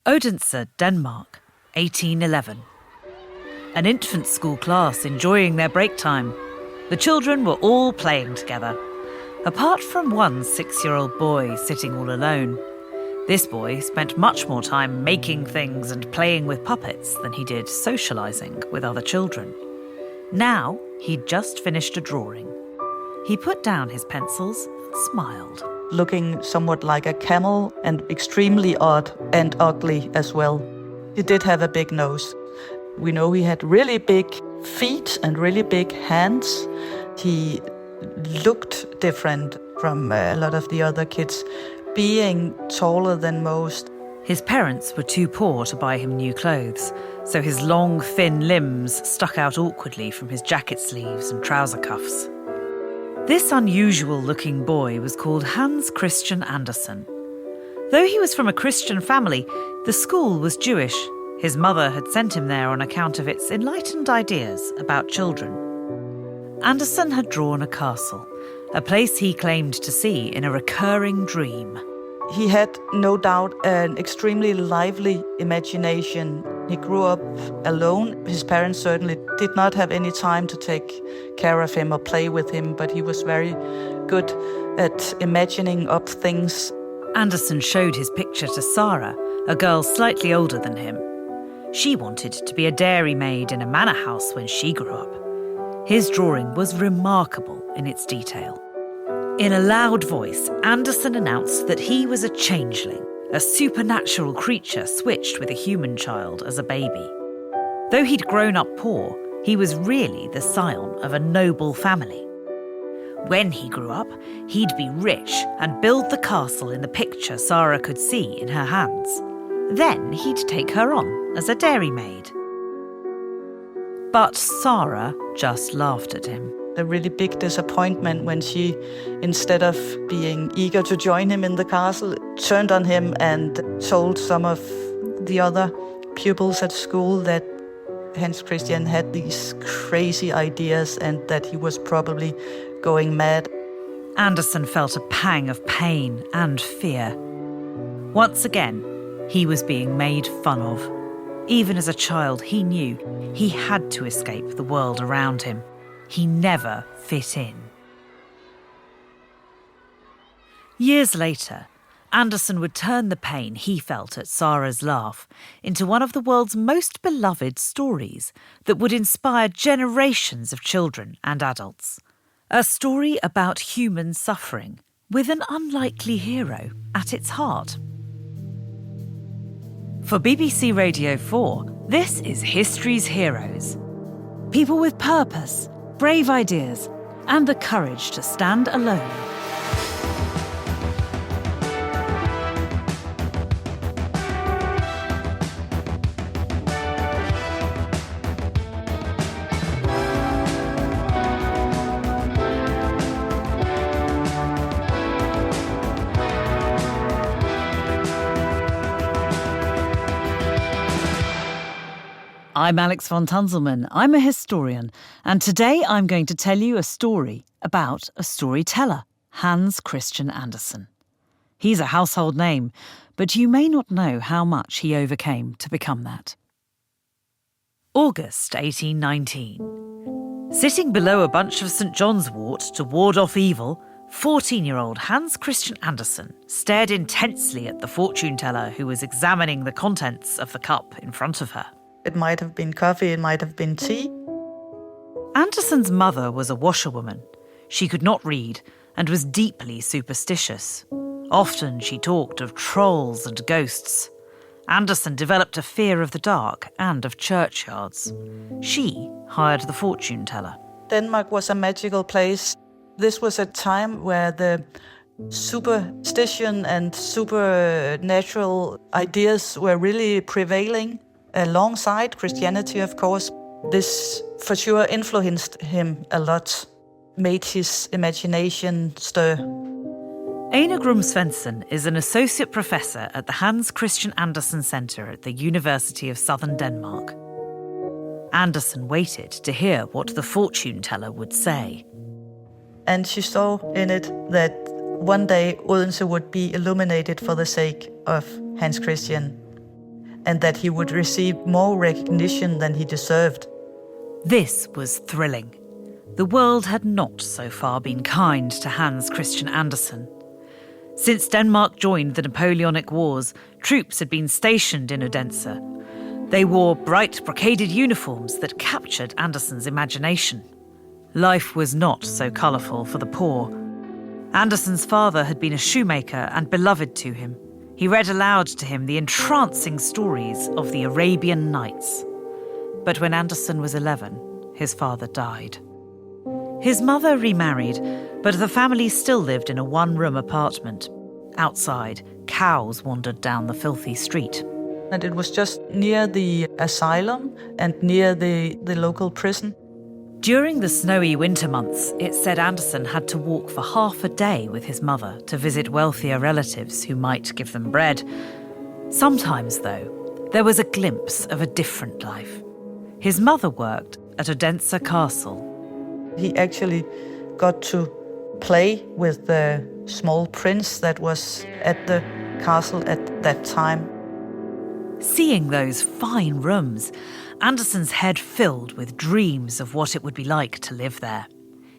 Odense, Denmark, 1811. An infant school class enjoying their break time. The children were all playing together, apart from one 6-year-old boy sitting all alone. This boy spent much more time making things and playing with puppets than he did socialising with other children. Now he'd just finished a drawing. He put down his pencils and smiled. Looking somewhat like a camel and extremely odd and ugly as well. He did have a big nose. We know he had really big feet and really big hands. He looked different from a lot of the other kids, being taller than most. His parents were too poor to buy him new clothes, so his long, thin limbs stuck out awkwardly from his jacket sleeves and trouser cuffs. This unusual-looking boy was called Hans Christian Andersen. Though he was from a Christian family, the school was Jewish. His mother had sent him there on account of its enlightened ideas about children. Andersen had drawn a castle, a place he claimed to see in a recurring dream. He had, no doubt, an extremely lively imagination. He grew up alone. His parents certainly did not have any time to take care of him or play with him, but he was very good at imagining up things. Andersen showed his picture to Sarah, a girl slightly older than him. She wanted to be a dairymaid in a manor house when she grew up. His drawing was remarkable in its detail. In a loud voice, Andersen announced that he was a changeling, a supernatural creature switched with a human child as a baby. Though he'd grown up poor, he was really the scion of a noble family. When he grew up, he'd be rich and build the castle in the picture Sarah could see in her hands. Then he'd take her on as a dairymaid. But Sarah just laughed at him. A really big disappointment when she, instead of being eager to join him in the castle, turned on him and told some of the other pupils at school that Hans Christian had these crazy ideas and that he was probably going mad. Andersen felt a pang of pain and fear. Once again, he was being made fun of. Even as a child, he knew he had to escape the world around him. He never fit in. Years later, Andersen would turn the pain he felt at Sarah's laugh into one of the world's most beloved stories that would inspire generations of children and adults. A story about human suffering with an unlikely hero at its heart. For BBC Radio 4, this is History's Heroes. People with purpose, brave ideas, and the courage to stand alone. I'm Alex von Tunzelmann. I'm a historian, and today I'm going to tell you a story about a storyteller, Hans Christian Andersen. He's a household name, but you may not know how much he overcame to become that. August 1819. Sitting below a bunch of St. John's wort to ward off evil, 14-year-old Hans Christian Andersen stared intensely at the fortune teller who was examining the contents of the cup in front of her. It might have been coffee, it might have been tea. Andersen's mother was a washerwoman. She could not read and was deeply superstitious. Often she talked of trolls and ghosts. Andersen developed a fear of the dark and of churchyards. She hired the fortune teller. Denmark was a magical place. This was a time where the superstition and supernatural ideas were really prevailing. Alongside Christianity, of course, this for sure influenced him a lot, made his imagination stir. Einar Svensson is an associate professor at the Hans Christian Andersen Centre at the University of Southern Denmark. Andersen waited to hear what the fortune teller would say. And she saw in it that one day Odense would be illuminated for the sake of Hans Christian. and that he would receive more recognition than he deserved. This was thrilling. The world had not so far been kind to Hans Christian Andersen. Since Denmark joined the Napoleonic Wars, troops had been stationed in Odense. They wore bright brocaded uniforms that captured Andersen's imagination. Life was not so colourful for the poor. Andersen's father had been a shoemaker and beloved to him. He read aloud to him the entrancing stories of the Arabian Nights. But when Andersen was 11, his father died. His mother remarried, but the family still lived in a one-room apartment. Outside, cows wandered down the filthy street. And it was just near the asylum and near the local prison. During the snowy winter months, it said Andersen had to walk for half a day with his mother to visit wealthier relatives who might give them bread. Sometimes, though, there was a glimpse of a different life. His mother worked at Odense Castle. He actually got to play with the small prince that was at the castle at that time. Seeing those fine rooms, Andersen's head filled with dreams of what it would be like to live there.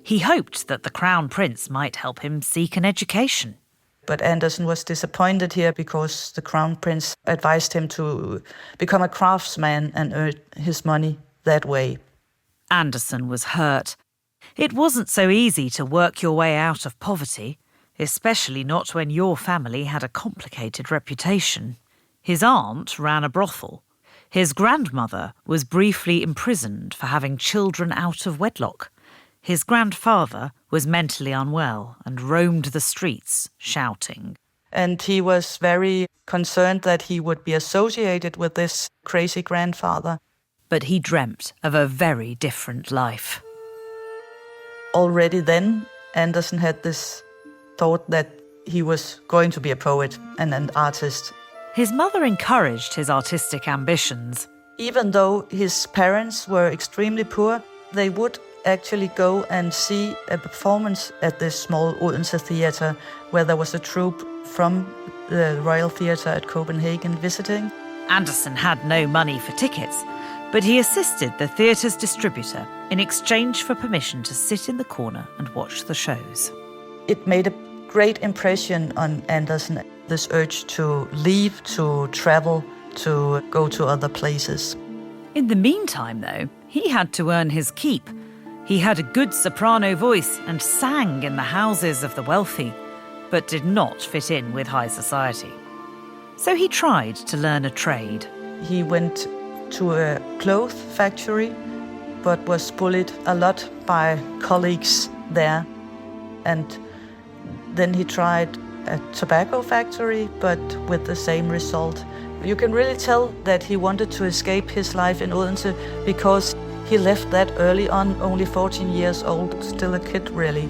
He hoped that the Crown Prince might help him seek an education. But Andersen was disappointed here because the Crown Prince advised him to become a craftsman and earn his money that way. Andersen was hurt. It wasn't so easy to work your way out of poverty, especially not when your family had a complicated reputation. His aunt ran a brothel. His grandmother was briefly imprisoned for having children out of wedlock. His grandfather was mentally unwell and roamed the streets shouting. And he was very concerned that he would be associated with this crazy grandfather. But he dreamt of a very different life. Already then, Andersen had this thought that he was going to be a poet and an artist. His mother encouraged his artistic ambitions. Even though his parents were extremely poor, they would actually go and see a performance at this small Odense theatre, where there was a troupe from the Royal Theatre at Copenhagen visiting. Andersen had no money for tickets, but he assisted the theatre's distributor in exchange for permission to sit in the corner and watch the shows. It made a great impression on Andersen, this urge to leave, to travel, to go to other places. In the meantime, though, he had to earn his keep. He had a good soprano voice and sang in the houses of the wealthy, but did not fit in with high society. So he tried to learn a trade. He went to a cloth factory, but was bullied a lot by colleagues there. And then he tried a tobacco factory, but with the same result. You can really tell that he wanted to escape his life in Odense because he left that early on, only 14 years old, still a kid really.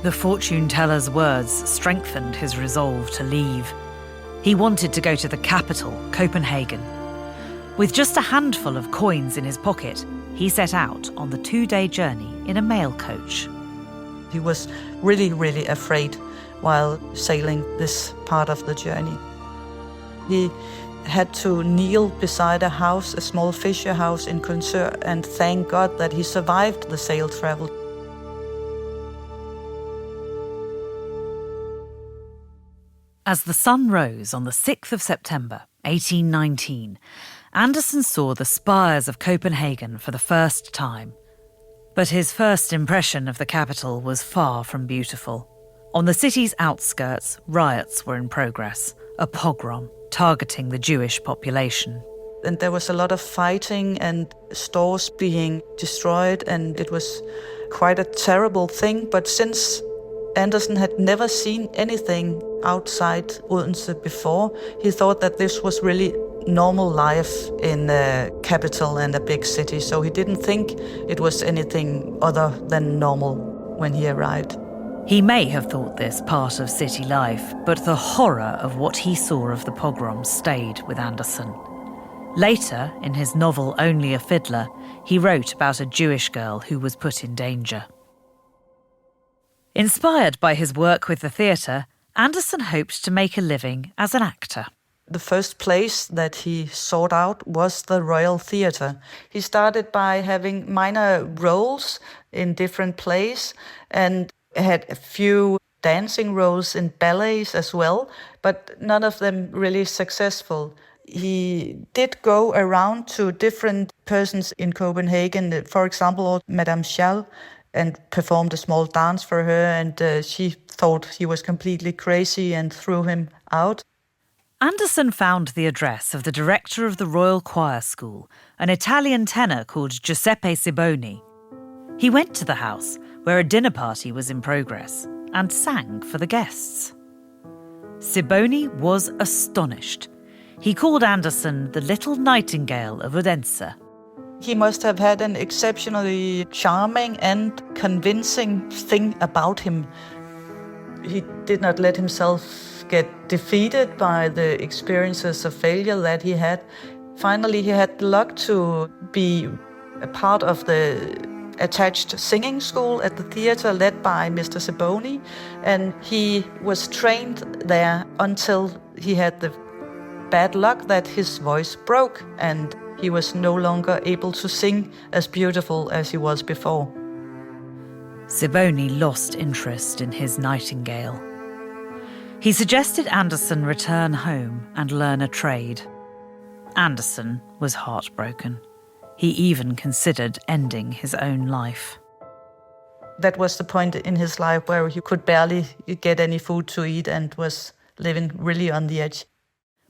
The fortune teller's words strengthened his resolve to leave. He wanted to go to the capital, Copenhagen. With just a handful of coins in his pocket, he set out on the 2-day journey in a mail coach. He was really, really afraid while sailing this part of the journey. He had to kneel beside a house, a small fisher house in Kunsør, and thank God that he survived the sail travel. As the sun rose on the 6th of September, 1819, Andersen saw the spires of Copenhagen for the first time. But his first impression of the capital was far from beautiful. On the city's outskirts, riots were in progress, a pogrom targeting the Jewish population. And there was a lot of fighting and stores being destroyed, and it was quite a terrible thing. But since Andersen had never seen anything outside Odense before, he thought that this was really normal life in a capital and a big city. So he didn't think it was anything other than normal when he arrived. He may have thought this part of city life, but the horror of what he saw of the pogroms stayed with Andersen. Later, in his novel Only a Fiddler, he wrote about a Jewish girl who was put in danger. Inspired by his work with the theatre, Andersen hoped to make a living as an actor. The first place that he sought out was the Royal Theatre. He started by having minor roles in different plays and had a few dancing roles in ballets as well, but none of them really successful. He did go around to different persons in Copenhagen, for example, Madame Schall, and performed a small dance for her, and she thought he was completely crazy and threw him out. Andersen found the address of the director of the Royal Choir School, an Italian tenor called Giuseppe Siboni. He went to the house, where a dinner party was in progress, and sang for the guests. Siboni was astonished. He called Andersen the little nightingale of Odense. He must have had an exceptionally charming and convincing thing about him. He did not let himself get defeated by the experiences of failure that he had. Finally, he had the luck to be a part of the attached singing school at the theatre led by Mr. Siboni, and he was trained there until he had the bad luck that his voice broke and he was no longer able to sing as beautiful as he was before. Siboni lost interest in his nightingale. He suggested Andersen return home and learn a trade. Andersen was heartbroken. He even considered ending his own life. That was the point in his life where he could barely get any food to eat and was living really on the edge.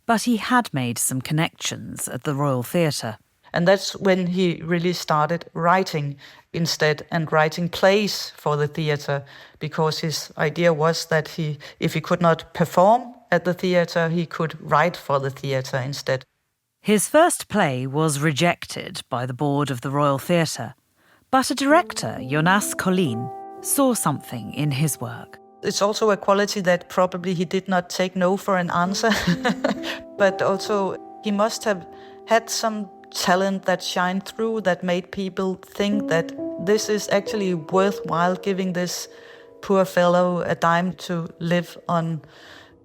But he had made some connections at the Royal Theatre. And that's when he really started writing instead, and writing plays for the theatre, because his idea was that if he could not perform at the theatre, he could write for the theatre instead. His first play was rejected by the board of the Royal Theatre, but a director, Jonas Collin, saw something in his work. It's also a quality that probably he did not take no for an answer, but also he must have had some talent that shined through, that made people think that this is actually worthwhile giving this poor fellow a dime to live on.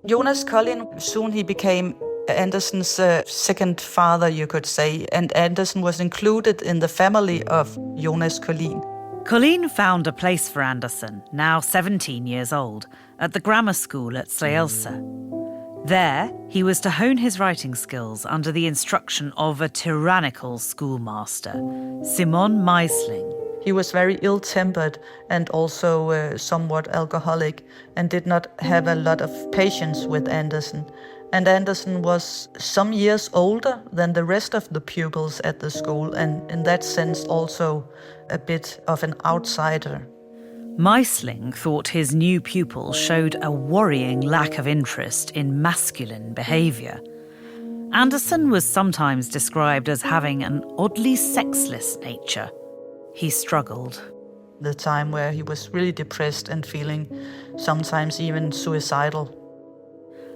Jonas Collin, soon he became Andersen's second father, you could say, and Andersen was included in the family of Jonas Collin. Collin found a place for Andersen, now 17 years old, at the grammar school at Slagelse. There, he was to hone his writing skills under the instruction of a tyrannical schoolmaster, Simon Meisling. He was very ill-tempered and also somewhat alcoholic, and did not have a lot of patience with Andersen. And Andersen was some years older than the rest of the pupils at the school, and in that sense also a bit of an outsider. Meisling thought his new pupil showed a worrying lack of interest in masculine behaviour. Andersen was sometimes described as having an oddly sexless nature. He struggled. The time where he was really depressed and feeling sometimes even suicidal.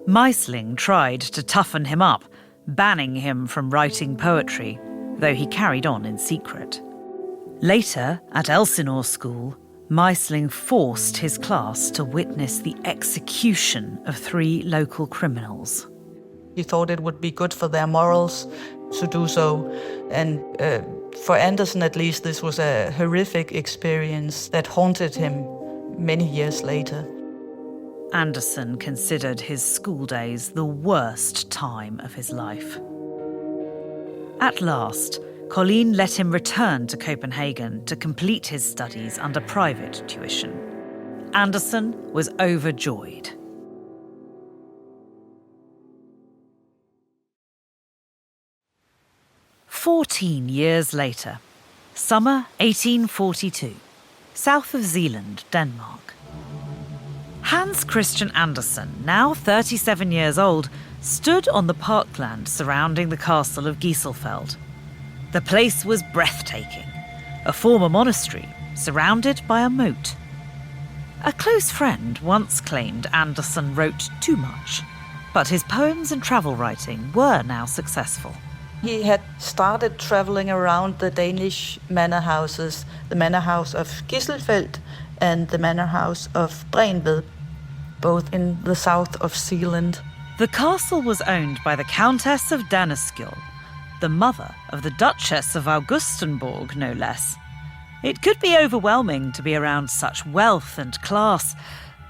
Meisling tried to toughen him up, banning him from writing poetry, though he carried on in secret. Later, at Elsinore School, Meisling forced his class to witness the execution of 3 local criminals. He thought it would be good for their morals to do so, and for Andersen at least this was a horrific experience that haunted him many years later. Andersen considered his school days the worst time of his life. At last, Collin let him return to Copenhagen to complete his studies under private tuition. Andersen was overjoyed. "14 years later, summer 1842, south of Zealand, Denmark. Hans Christian Andersen, now 37 years old, stood on the parkland surrounding the castle of Gieselfeld. The place was breathtaking, a former monastery surrounded by a moat. A close friend once claimed Andersen wrote too much, but his poems and travel writing were now successful. He had started traveling around the Danish manor houses, the manor house of Gieselfeld and the manor house of Brenved, both in the south of Zealand. The castle was owned by the Countess of Daneskjöld, the mother of the Duchess of Augustenborg, no less. It could be overwhelming to be around such wealth and class,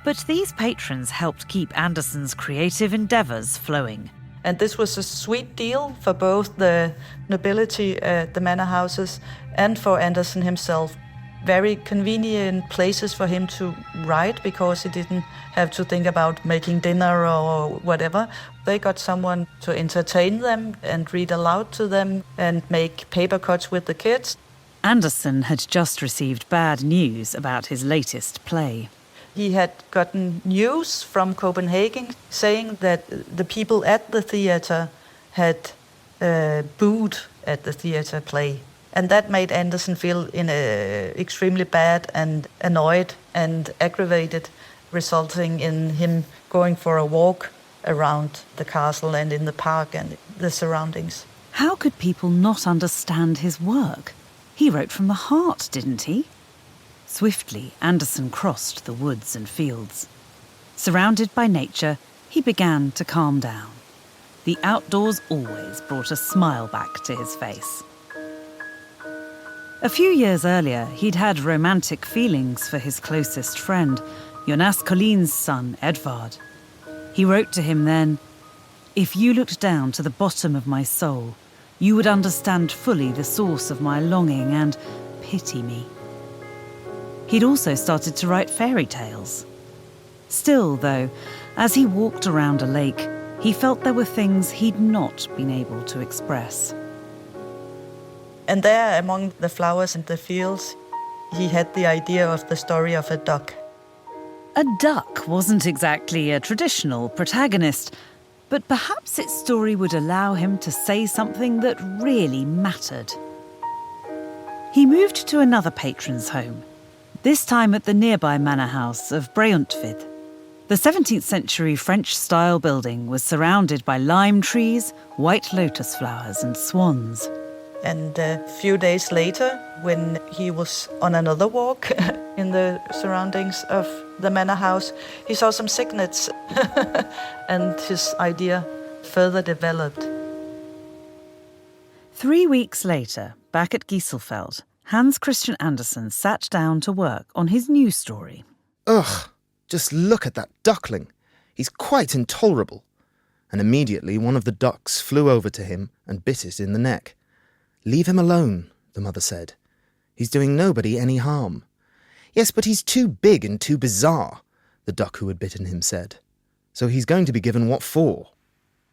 but these patrons helped keep Andersen's creative endeavours flowing. And this was a sweet deal for both the nobility at the manor houses and for Andersen himself. Very convenient places for him to write because he didn't have to think about making dinner or whatever. They got someone to entertain them and read aloud to them and make paper cuts with the kids. Andersen had just received bad news about his latest play. He had gotten news from Copenhagen saying that the people at the theatre had booed at the theatre play. And that made Andersen feel extremely bad and annoyed and aggravated, resulting in him going for a walk around the castle and in the park and the surroundings. How could people not understand his work? He wrote from the heart, didn't he? Swiftly, Andersen crossed the woods and fields. Surrounded by nature, he began to calm down. The outdoors always brought a smile back to his face. A few years earlier, he'd had romantic feelings for his closest friend, Jonas Collin's son, Edvard. He wrote to him then, "If you looked down to the bottom of my soul, you would understand fully the source of my longing and pity me." He'd also started to write fairy tales. Still, though, as he walked around a lake, he felt there were things he'd not been able to express. And there, among the flowers and the fields, he had the idea of the story of a duck. A duck wasn't exactly a traditional protagonist, but perhaps its story would allow him to say something that really mattered. He moved to another patron's home, this time at the nearby manor house of Breuntved. The 17th century French-style building was surrounded by lime trees, white lotus flowers and swans. And a few days later, when he was on another walk in the surroundings of the manor house, he saw some cygnets and his idea further developed. 3 weeks later, back at Gieselfeld, Hans Christian Andersen sat down to work on his new story. Ugh, just look at that duckling. He's quite intolerable. And immediately one of the ducks flew over to him and bit it in the neck. "Leave him alone," the mother said. "He's doing nobody any harm." "Yes, but he's too big and too bizarre," the duck who had bitten him said. "So he's going to be given what for?"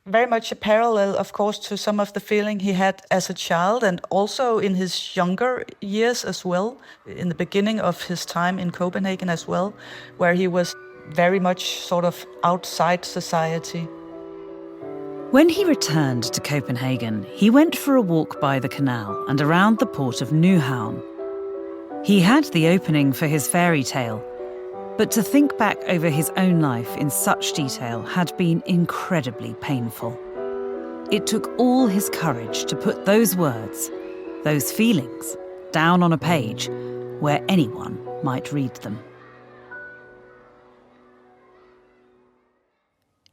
Very much a parallel, of course, to some of the feeling he had as a child and also in his younger years as well, in the beginning of his time in Copenhagen as well, where he was very much sort of outside society. When he returned to Copenhagen, he went for a walk by the canal and around the port of Nyhavn. He had the opening for his fairy tale, but to think back over his own life in such detail had been incredibly painful. It took all his courage to put those words, those feelings, down on a page where anyone might read them.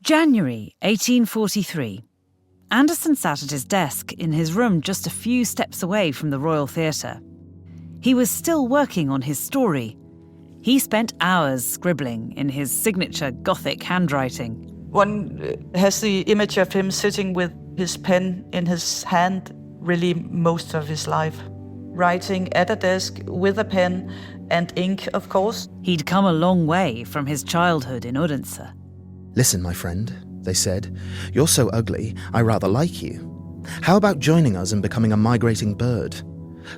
January 1843. Andersen sat at his desk in his room just a few steps away from the Royal Theatre. He was still working on his story. He spent hours scribbling in his signature Gothic handwriting. One has the image of him sitting with his pen in his hand really most of his life, writing at a desk with a pen and ink, of course. He'd come a long way from his childhood in Odense. "Listen, my friend," they said. "You're so ugly, I rather like you. How about joining us and becoming a migrating bird?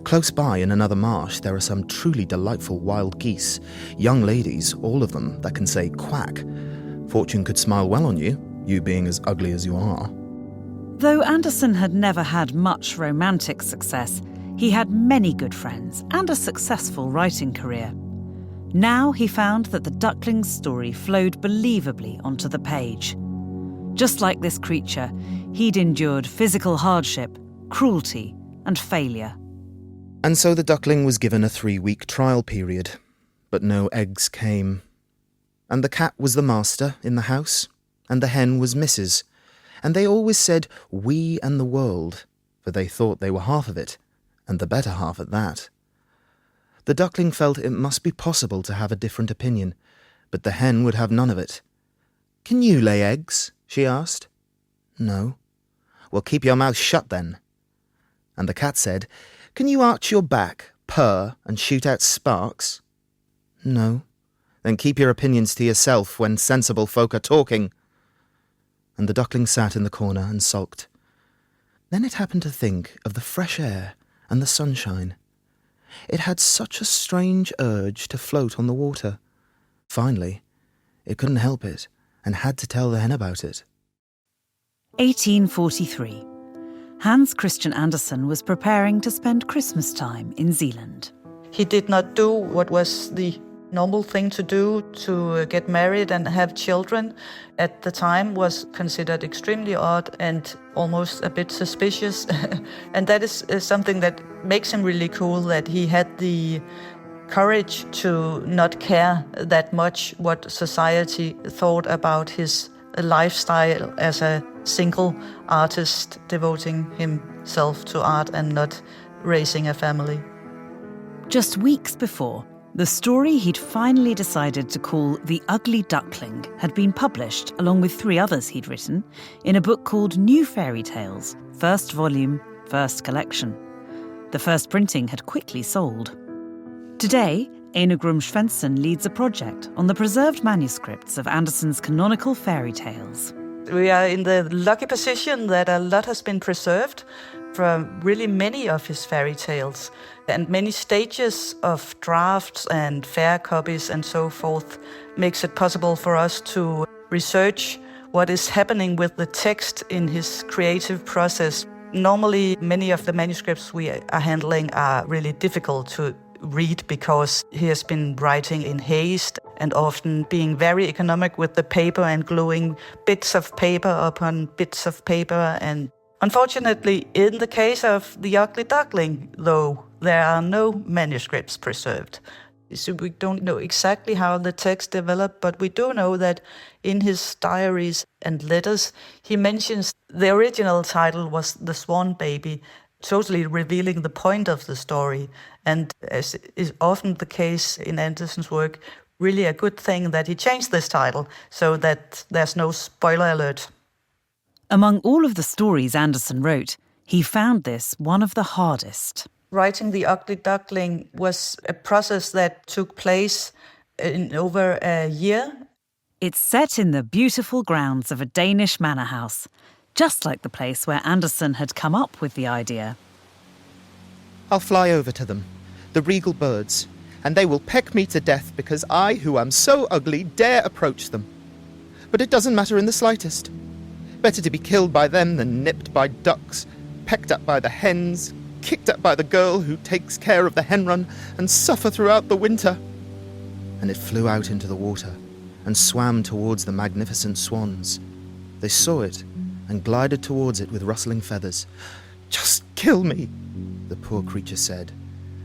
Close by in another marsh there are some truly delightful wild geese, young ladies, all of them, that can say quack. Fortune could smile well on you, you being as ugly as you are." Though Andersen had never had much romantic success, he had many good friends and a successful writing career. Now he found that the duckling's story flowed believably onto the page. Just like this creature, he'd endured physical hardship, cruelty, and failure. And so the duckling was given a 3-week trial period, but no eggs came. And the cat was the master in the house. and the hen was Mrs., and they always said we and the world, for they thought they were half of it, and the better half at that. The duckling felt it must be possible to have a different opinion, but the hen would have none of it. "Can you lay eggs?" she asked. "No." "Well, keep your mouth shut then." And the cat said, "Can you arch your back, purr, and shoot out sparks?" "No." "Then keep your opinions to yourself when sensible folk are talking." And the duckling sat in the corner and sulked. Then it happened to think of the fresh air and the sunshine. It had such a strange urge to float on the water. Finally, it couldn't help it and had to tell the hen about it. 1843. Hans Christian Andersen was preparing to spend Christmas time in Zealand. He did not do what was the normal thing to do, to get married and have children. At the time was considered extremely odd and almost a bit suspicious. And that is something that makes him really cool, that he had the courage to not care that much what society thought about his lifestyle as a single artist devoting himself to art and not raising a family. Just weeks before, the story he'd finally decided to call The Ugly Duckling had been published, along with 3 others he'd written, in a book called New Fairytales, first volume, first collection. The first printing had quickly sold. Today, Enegrum Svensson leads a project on the preserved manuscripts of Andersen's canonical fairy tales. We are in the lucky position that a lot has been preserved from really many of his fairy tales, and many stages of drafts and fair copies and so forth makes it possible for us to research what is happening with the text in his creative process. Normally, many of the manuscripts we are handling are really difficult to read because he has been writing in haste and often being very economic with the paper and gluing bits of paper upon bits of paper. And unfortunately, in the case of The Ugly Duckling, though, there are no manuscripts preserved. So we don't know exactly how the text developed, but we do know that in his diaries and letters, he mentions the original title was The Swan Baby, totally revealing the point of the story. And as is often the case in Andersen's work, really a good thing that he changed this title so that there's no spoiler alert. Among all of the stories Andersen wrote, he found this one of the hardest. Writing The Ugly Duckling was a process that took place in over a year. It's set in the beautiful grounds of a Danish manor house, just like the place where Andersen had come up with the idea. "I'll fly over to them, the regal birds, and they will peck me to death because I, who am so ugly, dare approach them. But it doesn't matter in the slightest. Better to be killed by them than nipped by ducks, pecked at by the hens, kicked at by the girl who takes care of the hen run, and suffer throughout the winter." And it flew out into the water and swam towards the magnificent swans. They saw it and glided towards it with rustling feathers. "Just kill me," the poor creature said,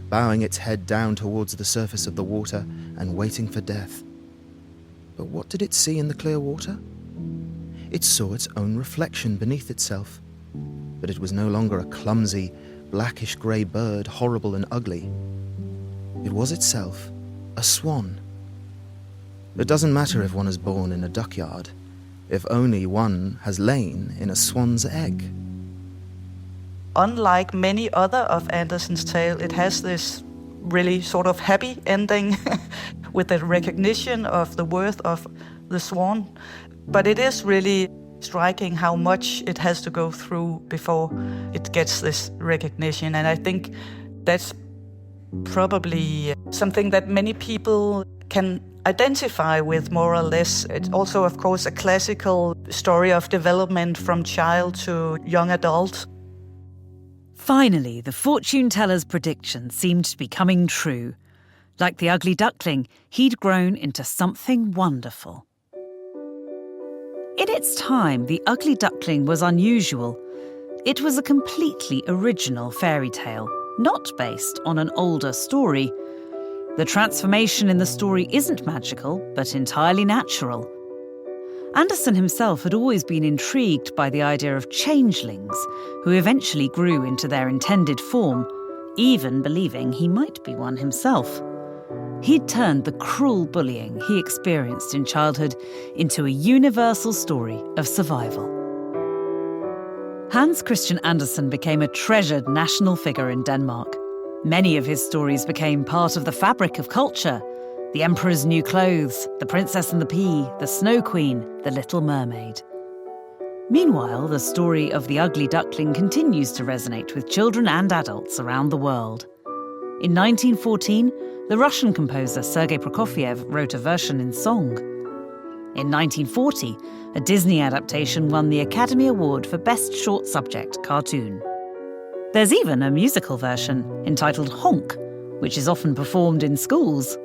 bowing its head down towards the surface of the water and waiting for death. But what did it see in the clear water? It saw its own reflection beneath itself, but it was no longer a clumsy, blackish-grey bird, horrible and ugly. It was itself a swan. It doesn't matter if one is born in a duckyard, if only one has lain in a swan's egg. Unlike many other of Andersen's tales, it has this really sort of happy ending with the recognition of the worth of the swan. But it is really striking how much it has to go through before it gets this recognition. And I think that's probably something that many people can identify with more or less. It's also, of course, a classical story of development from child to young adult. Finally, the fortune teller's prediction seemed to be coming true. Like the ugly duckling, he'd grown into something wonderful. In its time, The Ugly Duckling was unusual. It was a completely original fairy tale, not based on an older story. The transformation in the story isn't magical, but entirely natural. Andersen himself had always been intrigued by the idea of changelings, who eventually grew into their intended form, even believing he might be one himself. He'd turned the cruel bullying he experienced in childhood into a universal story of survival. Hans Christian Andersen became a treasured national figure in Denmark. Many of his stories became part of the fabric of culture: The Emperor's New Clothes, The Princess and the Pea, The Snow Queen, The Little Mermaid. Meanwhile, the story of the ugly duckling continues to resonate with children and adults around the world. In 1914, the Russian composer Sergei Prokofiev wrote a version in song. In 1940, a Disney adaptation won the Academy Award for Best Short Subject Cartoon. There's even a musical version entitled Honk, which is often performed in schools.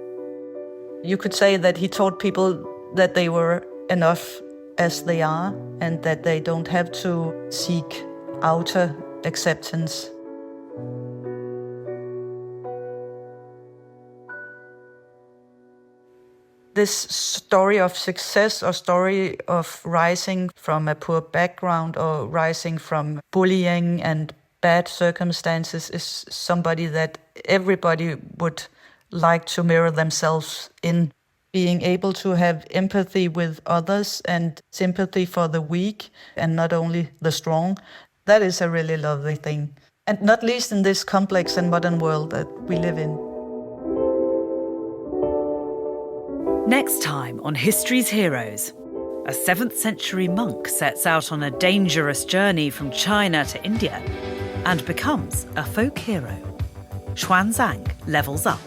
You could say that he taught people that they were enough as they are and that they don't have to seek outer acceptance. This story of success or story of rising from a poor background or rising from bullying and bad circumstances is somebody that everybody would like to mirror themselves in. Being able to have empathy with others and sympathy for the weak and not only the strong, that is a really lovely thing. And not least in this complex and modern world that we live in. Next time on History's Heroes, a 7th century monk sets out on a dangerous journey from China to India and becomes a folk hero. Xuanzang levels up.